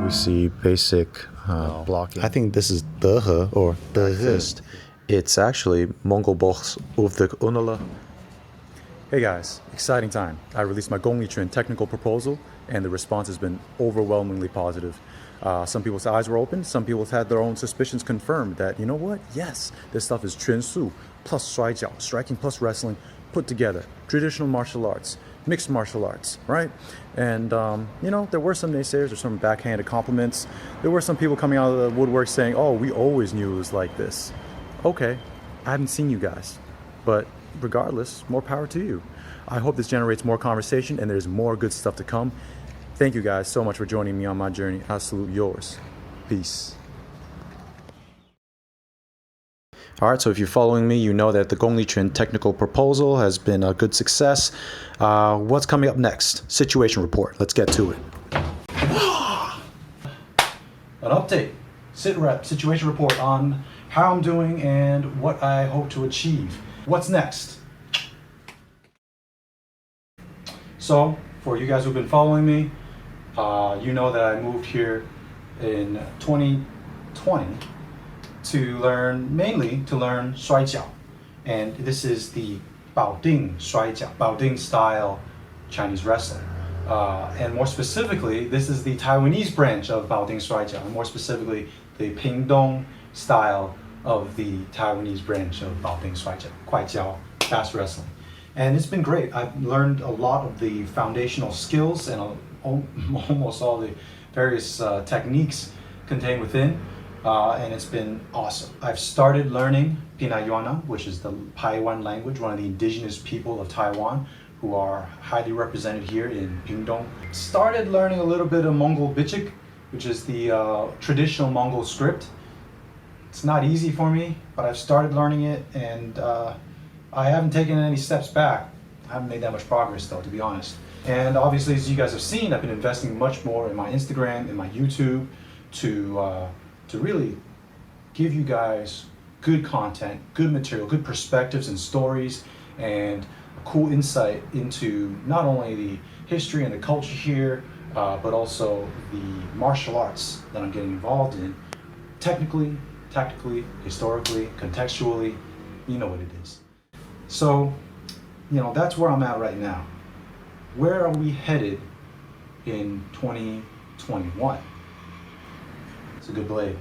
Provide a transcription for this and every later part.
We see basic blocking. I think this is Dehe or Dehe. It's actually Mongol Box of the Unala. Hey guys, exciting time. I released my Gongli Chuan technical proposal and the response has been overwhelmingly positive. Some people's eyes were open, some people had their own suspicions confirmed that, you know what, yes, this stuff is Chuan Su plus Shuai Jiao, striking plus wrestling put together, traditional martial arts, mixed martial arts, right? And, there were some naysayers or some backhanded compliments. There were some people coming out of the woodwork saying, oh, we always knew it was like this. Okay, I haven't seen you guys, but regardless, more power to you. I hope this generates more conversation and there's more good stuff to come. Thank you guys so much for joining me on my journey. I salute yours. Peace. All right, so if you're following me, you know that the Gongli Chuan technical proposal has been a good success. What's coming up next? Situation report. Let's get to it. An update. SitRep situation report on how I'm doing and what I hope to achieve. What's next? So, for you guys who've been following me, you know that I moved here in 2020 mainly to learn Shuai Jiao. And this is the Baoding Shuai Jiao, Baoding style Chinese wrestling. And more specifically, this is the Taiwanese branch of Baoding Shuai Jiao, and more specifically, the Pingdong style of the Taiwanese branch of Baoding Shuai Jiao, Kuai Jiao, fast wrestling. And it's been great. I've learned a lot of the foundational skills and almost all the various techniques contained within, and it's been awesome. I've started learning Pinayuana, which is the Paiwan language, one of the indigenous people of Taiwan who are highly represented here in Pingdong. Started learning a little bit of Mongol Bichik, which is the traditional Mongol script. It's not easy for me, but I've started learning it, and I haven't taken any steps back. I haven't made that much progress though, to be honest. And obviously, as you guys have seen, I've been investing much more in my Instagram, in my YouTube, to really give you guys good content, good material, good perspectives and stories, and a cool insight into not only the history and the culture here, but also the martial arts that I'm getting involved in, technically, tactically, historically, contextually, you know what it is. So, that's where I'm at right now. Where are we headed in 2021? It's a good blade.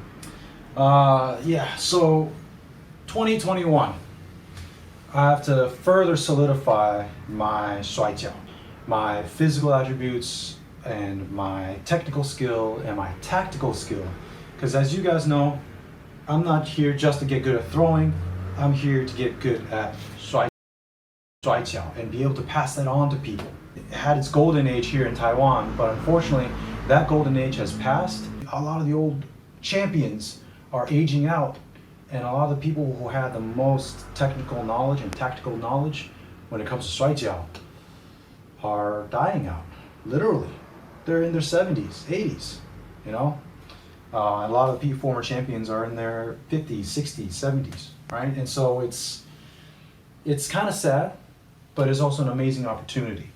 So 2021, I have to further solidify my Shuai Jiao, my physical attributes and my technical skill and my tactical skill. Because as you guys know, I'm not here just to get good at throwing. I'm here to get good at Shuai Jiao and be able to pass that on to people. It had its golden age here in Taiwan, but unfortunately, that golden age has passed. A lot of the old champions are aging out, and a lot of the people who had the most technical knowledge and tactical knowledge when it comes to Shuai Jiao are dying out, literally. They're in their 70s, 80s, a lot of the former champions are in their 50s, 60s, 70s, right? And so it's kind of sad, but it's also an amazing opportunity.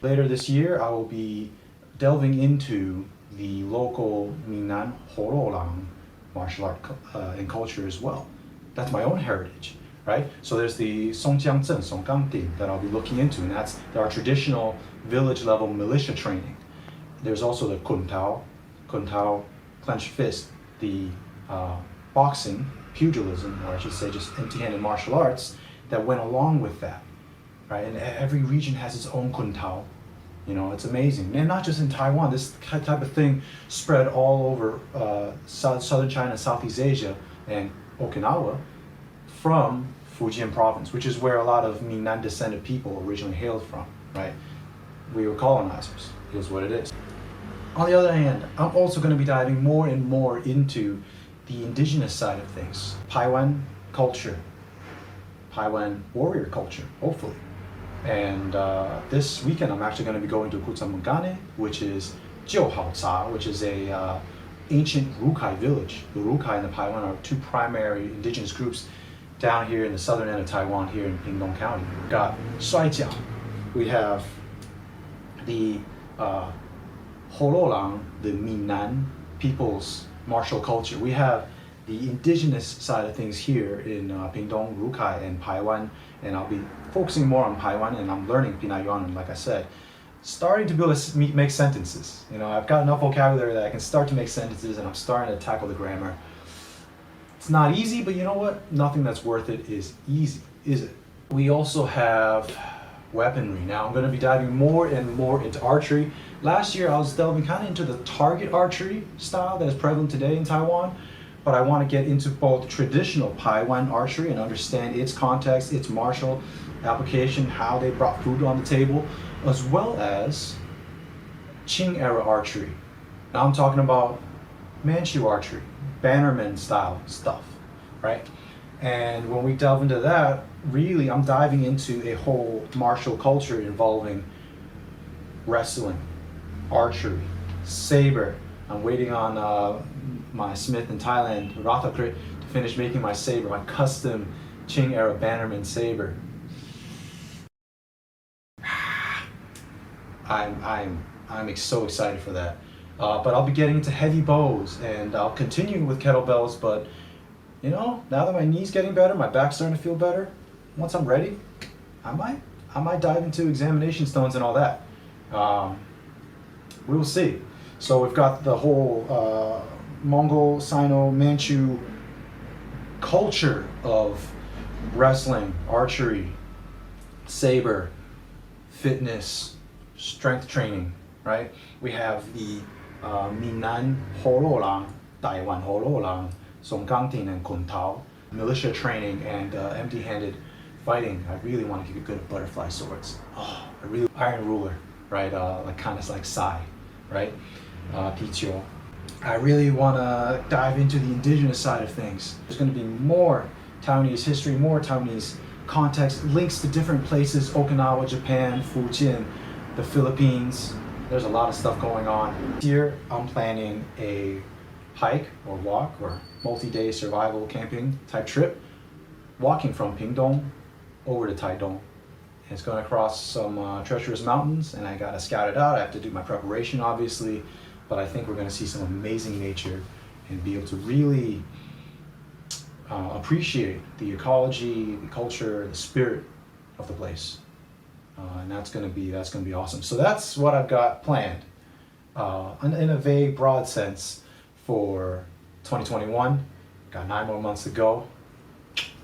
Later this year, I will be delving into the local Minnan Horolang martial art and culture as well. That's my own heritage, right? So there's the Songjiangzhen, Songgang that I'll be looking into, and that's our traditional village level militia training. There's also the Kun Tao, clenched fist, the boxing, pugilism, or I should say just empty-handed martial arts that went along with that, right? And every region has its own Kun Tao. It's amazing. And not just in Taiwan, this type of thing spread all over southern China, Southeast Asia, and Okinawa from Fujian province, which is where a lot of Minnan descended people originally hailed from, right? We were colonizers. It is what it is. On the other hand, I'm also going to be diving more and more into the indigenous side of things. Paiwan culture, Paiwan warrior culture, hopefully. And this weekend, I'm actually going to be going to Kutsamungane, which is Jiuhaoca, which is a ancient Rukai village. The Rukai and the Paiwan are two primary indigenous groups down here in the southern end of Taiwan, here in Pingdong County. We've got Shuai Jiao. We have the Hololang, the Minnan people's martial culture. We have the indigenous side of things here in Pingdong, Rukai, and Paiwan, and I'll be focusing more on Paiwan, and I'm learning Pinayon, like I said. Starting to make sentences. You know, I've got enough vocabulary that I can start to make sentences, and I'm starting to tackle the grammar. It's not easy, but you know what? Nothing that's worth it is easy, is it? We also have weaponry. Now I'm going to be diving more and more into archery. Last year I was delving kind of into the target archery style that is prevalent today in Taiwan, but I want to get into both traditional Paiwan archery and understand its context, its martial application, how they brought food on the table, as well as Qing era archery. Now I'm talking about Manchu archery, Bannerman style stuff, right? And when we delve into that, really I'm diving into a whole martial culture involving wrestling, archery, saber. I'm waiting on my smith in Thailand, Rathakrit, to finish making my saber, my custom Qing era Bannerman saber. I'm so excited for that. But I'll be getting into heavy bows, and I'll continue with kettlebells. But you know, now that my knee's getting better, my back's starting to feel better. Once I'm ready, I might dive into examination stones and all that. We will see. So we've got the whole Mongol, Sino, Manchu culture of wrestling, archery, saber, fitness, strength training, right? We have the Minnan Hololang, Taiwan Hololang, Songkangtin and Kuntao, militia training and empty-handed fighting. I really want to get good at butterfly swords. Oh, iron ruler, right? Like kind of like Sai, right? Pichio. I really want to dive into the indigenous side of things. There's going to be more Taiwanese history, more Taiwanese context, links to different places, Okinawa, Japan, Fujian, the Philippines. There's a lot of stuff going on. Here I'm planning a hike or walk or multi-day survival camping type trip, walking from Pingdong over to Taidong. It's going to cross some treacherous mountains, and I got to scout it out. I have to do my preparation, obviously, but I think we're going to see some amazing nature and be able to really appreciate the ecology, the culture, the spirit of the place. And that's going to be awesome. So that's what I've got planned in a vague, broad sense for 2021. Got 9 more months to go.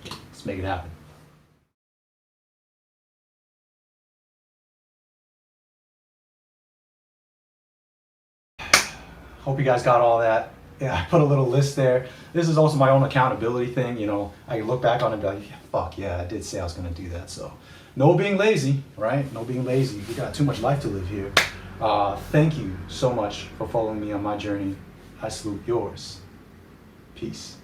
Let's make it happen. Hope you guys got all that. Yeah, I put a little list there. This is also my own accountability thing. You know, I can look back on it and be like, fuck yeah, I did say I was going to do that. So no being lazy, right? No being lazy. We got too much life to live here. Thank you so much for following me on my journey. I salute yours. Peace.